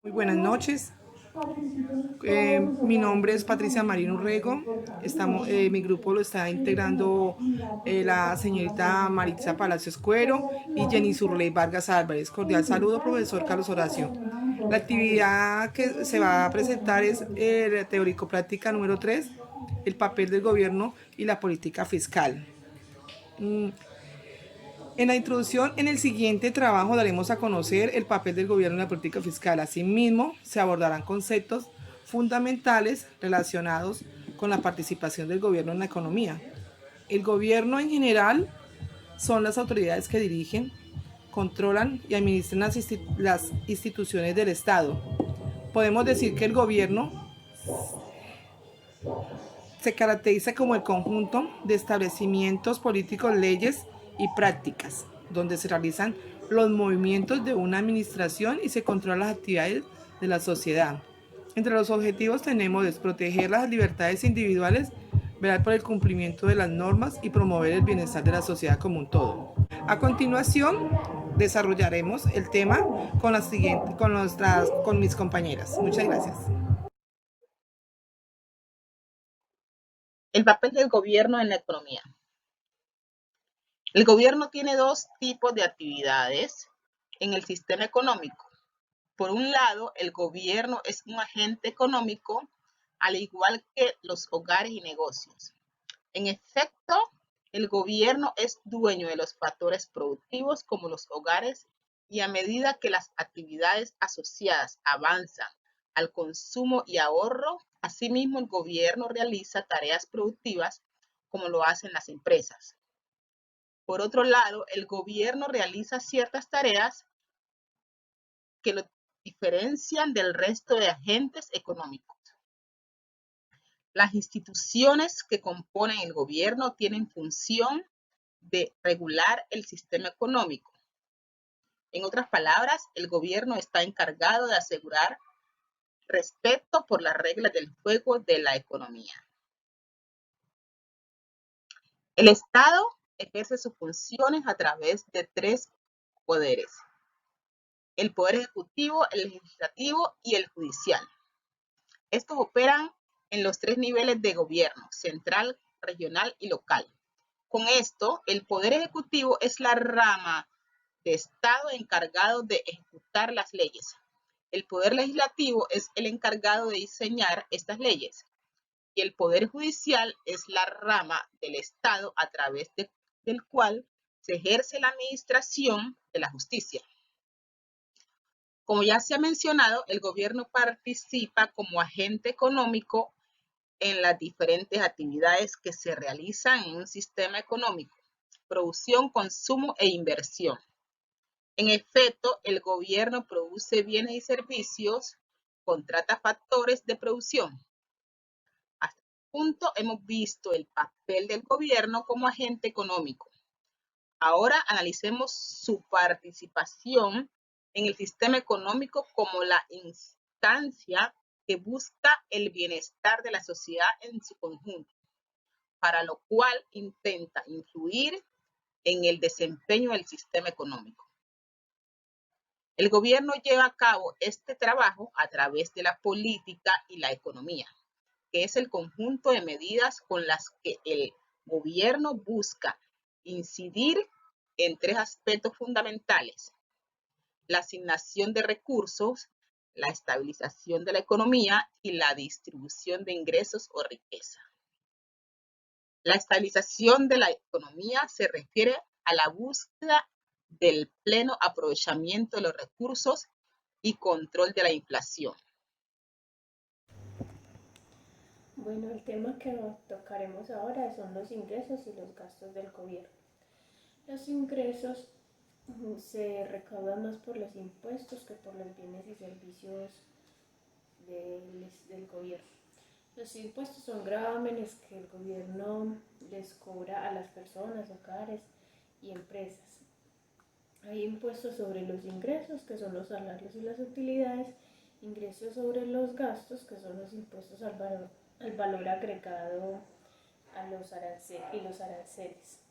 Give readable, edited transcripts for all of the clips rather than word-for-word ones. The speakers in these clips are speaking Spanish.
Muy buenas noches. Mi nombre es Patricia Marino Urrego. Mi grupo lo está integrando la señorita Maritza Palacios Cuero y Jenny Surley Vargas Álvarez. Cordial saludo, profesor Carlos Horacio. La actividad que se va a presentar es teórico-práctica número 3, el papel del gobierno y la política fiscal. En la introducción, en el siguiente trabajo daremos a conocer el papel del gobierno en la política fiscal. Asimismo, se abordarán conceptos fundamentales relacionados con la participación del gobierno en la economía. El gobierno en general son las autoridades que dirigen, controlan y administran las instituciones del Estado. Podemos decir que el gobierno se caracteriza como el conjunto de establecimientos políticos, leyes y prácticas, donde se realizan los movimientos de una administración y se controlan las actividades de la sociedad. Entre los objetivos tenemos proteger las libertades individuales, velar por el cumplimiento de las normas y promover el bienestar de la sociedad como un todo. A continuación, desarrollaremos el tema con mis compañeras. Muchas gracias. El papel del gobierno en la economía. El gobierno tiene dos tipos de actividades en el sistema económico. Por un lado, el gobierno es un agente económico, al igual que los hogares y negocios. En efecto, el gobierno es dueño de los factores productivos como los hogares, y a medida que las actividades asociadas avanzan al consumo y ahorro, asimismo el gobierno realiza tareas productivas como lo hacen las empresas. Por otro lado, el gobierno realiza ciertas tareas que lo diferencian del resto de agentes económicos. Las instituciones que componen el gobierno tienen función de regular el sistema económico. En otras palabras, el gobierno está encargado de asegurar respeto por las reglas del juego de la economía. El Estado ejerce sus funciones a través de tres poderes: el poder ejecutivo, el legislativo y el judicial. Estos operan en los tres niveles de gobierno: central, regional y local. Con esto, el poder ejecutivo es la rama de Estado encargado de ejecutar las leyes. El poder legislativo es el encargado de diseñar estas leyes. Y el poder judicial es la rama del Estado a través del cual se ejerce la administración de la justicia. Como ya se ha mencionado, el gobierno participa como agente económico en las diferentes actividades que se realizan en un sistema económico: producción, consumo e inversión. En efecto, el gobierno produce bienes y servicios, contrata factores de producción. Hasta este punto hemos visto el papel del gobierno como agente económico. Ahora analicemos su participación en el sistema económico como la instancia que busca el bienestar de la sociedad en su conjunto, para lo cual intenta influir en el desempeño del sistema económico. El gobierno lleva a cabo este trabajo a través de la política y la economía, que es el conjunto de medidas con las que el gobierno busca incidir en tres aspectos fundamentales: la asignación de recursos, la estabilización de la economía y la distribución de ingresos o riqueza. La estabilización de la economía se refiere a la búsqueda del pleno aprovechamiento de los recursos y control de la inflación. Bueno, el tema que tocaremos ahora son los ingresos y los gastos del gobierno. Los ingresos se recaudan más por los impuestos que por los bienes y servicios del gobierno. Los impuestos son gravámenes que el gobierno les cobra a las personas, hogares y empresas. Hay impuestos sobre los ingresos, que son los salarios y las utilidades; ingresos sobre los gastos, que son los impuestos al valor agregado a los y los aranceles;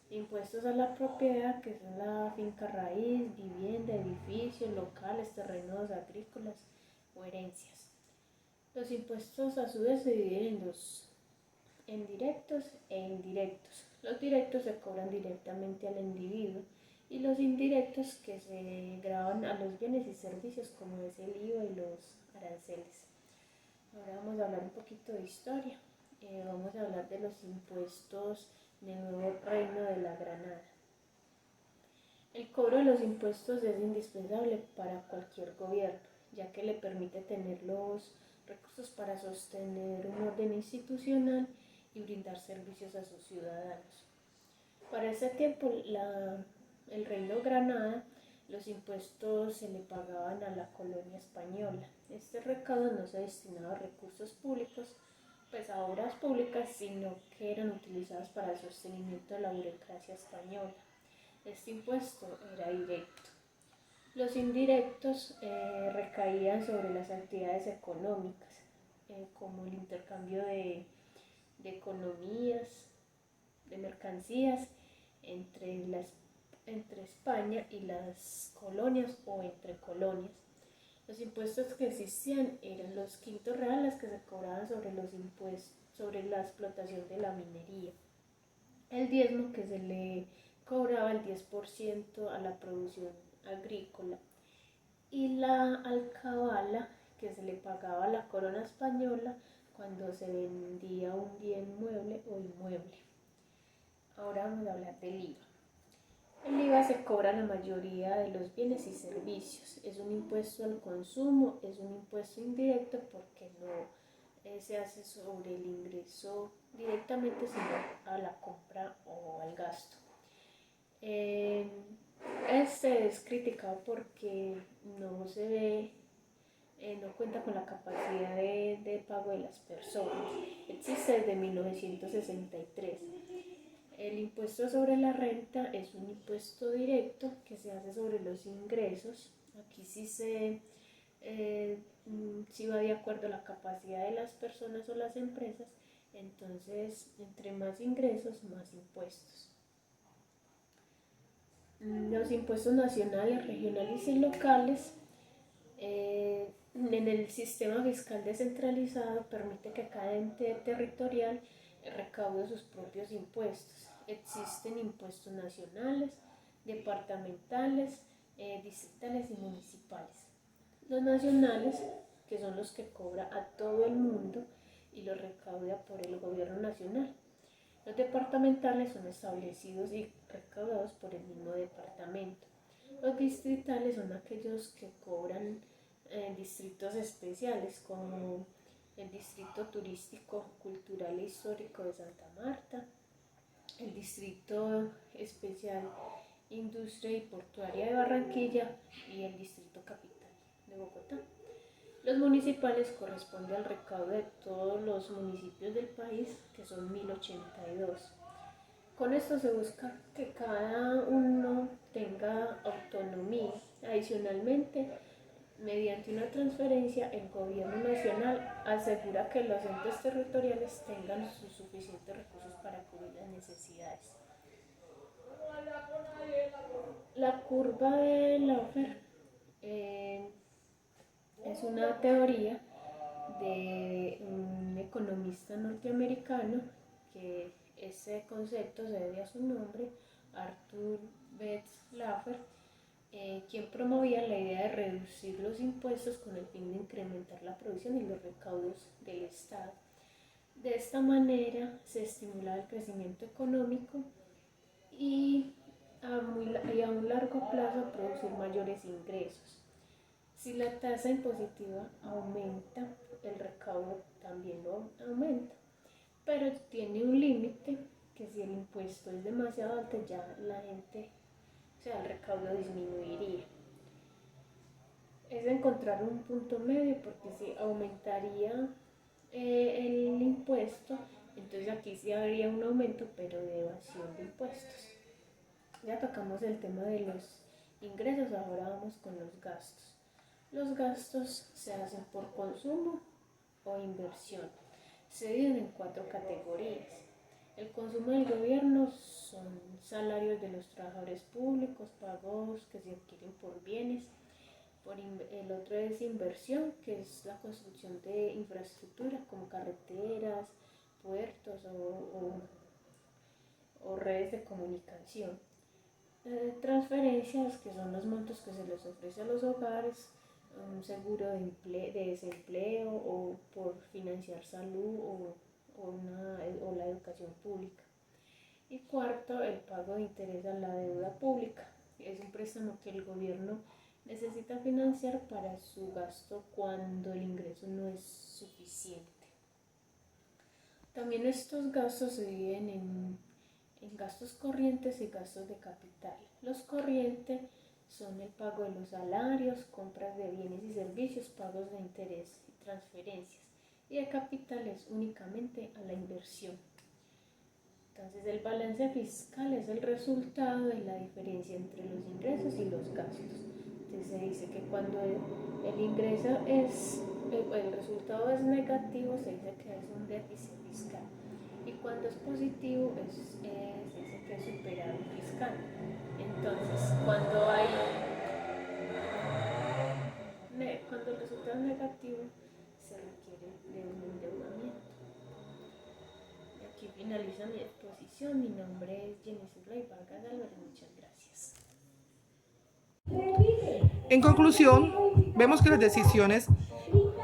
impuestos a la propiedad, que son la finca raíz, vivienda, edificio, servicios locales, terrenos agrícolas o herencias. Los impuestos a su vez se dividen en directos e indirectos. Los directos se cobran directamente al individuo y los indirectos que se graban a los bienes y servicios como es el IVA y los aranceles. Ahora vamos a hablar un poquito de historia. Vamos a hablar de los impuestos del nuevo reino de la Granada. El cobro de los impuestos es indispensable para cualquier gobierno, ya que le permite tener los recursos para sostener un orden institucional y brindar servicios a sus ciudadanos. Para ese tiempo, el reino Granada, los impuestos se le pagaban a la colonia española. Este recaudo no se destinaba a recursos públicos, pues a obras públicas, sino que eran utilizados para el sostenimiento de la burocracia española. Este impuesto era directo. Los indirectos recaían sobre las actividades económicas, como el intercambio de economías, de mercancías entre España y las colonias o entre colonias. Los impuestos que existían eran los quintos reales que se cobraban sobre los impuestos sobre la explotación de la minería, el diezmo que se le cobraba el 10% a la producción agrícola y la alcabala que se le pagaba a la corona española cuando se vendía un bien mueble o inmueble. Ahora vamos a hablar del IVA. El IVA se cobra en la mayoría de los bienes y servicios. Es un impuesto al consumo, es un impuesto indirecto porque no se hace sobre el ingreso directamente, sino a la compra o al gasto. Este es criticado porque no se ve, no cuenta con la capacidad de pago de las personas. Existe desde 1963. El impuesto sobre la renta es un impuesto directo que se hace sobre los ingresos. Aquí sí va de acuerdo a la capacidad de las personas o las empresas. Entonces, entre más ingresos, más impuestos. Los impuestos nacionales, regionales y locales en el sistema fiscal descentralizado permite que cada ente territorial recaude sus propios impuestos. Existen impuestos nacionales, departamentales, distritales y municipales. Los nacionales, que son los que cobra a todo el mundo y los recauda por el gobierno nacional. Los departamentales son establecidos y recaudados por el mismo departamento. Los distritales son aquellos que cobran distritos especiales, como el Distrito Turístico, Cultural e Histórico de Santa Marta, el Distrito Especial Industria y Portuaria de Barranquilla y el Distrito Capital de Bogotá. Los municipales corresponden al recaudo de todos los municipios del país, que son 1082. Con esto se busca que cada uno tenga autonomía. Adicionalmente, mediante una transferencia, el gobierno nacional asegura que los entes territoriales tengan sus suficientes recursos para cubrir las necesidades. La curva de Laffer es una teoría de un economista norteamericano que ese concepto se debe a su nombre, Arthur B. Laffer, quien promovía la idea de reducir los impuestos con el fin de incrementar la producción y los recaudos del Estado. De esta manera se estimulaba el crecimiento económico y a un largo plazo producir mayores ingresos. Si la tasa impositiva aumenta, el recaudo también lo aumenta, pero tiene un límite que si el impuesto es demasiado alto ya el recaudo disminuiría. Es encontrar un punto medio porque si aumentaría el impuesto, entonces aquí sí habría un aumento, pero de evasión de impuestos. Ya tocamos el tema de los ingresos, ahora vamos con los gastos. Los gastos se hacen por consumo o inversión. Se dividen en 4 categorías. El consumo del gobierno son salarios de los trabajadores públicos, pagos que se adquieren por bienes. El otro es inversión, que es la construcción de infraestructura como carreteras, puertos o redes de comunicación. Transferencias, que son los montos que se les ofrece a los hogares, un seguro de desempleo o por financiar salud o la educación pública. Y cuarto, el pago de interés a la deuda pública. Es un préstamo que el gobierno necesita financiar para su gasto cuando el ingreso no es suficiente. También estos gastos se dividen en gastos corrientes y gastos de capital. Los corrientes son el pago de los salarios, compras de bienes y servicios, pagos de interés y transferencias. Y el capital es únicamente a la inversión. Entonces el balance fiscal es el resultado de la diferencia entre los ingresos y los gastos. Entonces se dice que cuando el resultado es negativo, se dice que es un déficit fiscal. Y cuando es positivo, se dice que es superávit fiscal. Entonces, cuando el resultado es negativo, se requiere de un endeudamiento. Y aquí finaliza mi exposición. Mi nombre es Jenny Ray Vargas Álvarez. Muchas gracias. En conclusión, vemos que las decisiones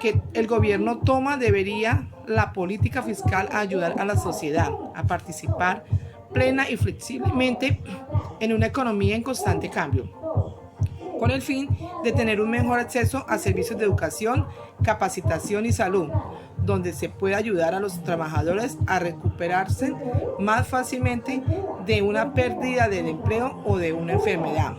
que el gobierno toma debería la política fiscal a ayudar a la sociedad a participar plena y flexiblemente en una economía en constante cambio, con el fin de tener un mejor acceso a servicios de educación, capacitación y salud, donde se puede ayudar a los trabajadores a recuperarse más fácilmente de una pérdida del empleo o de una enfermedad.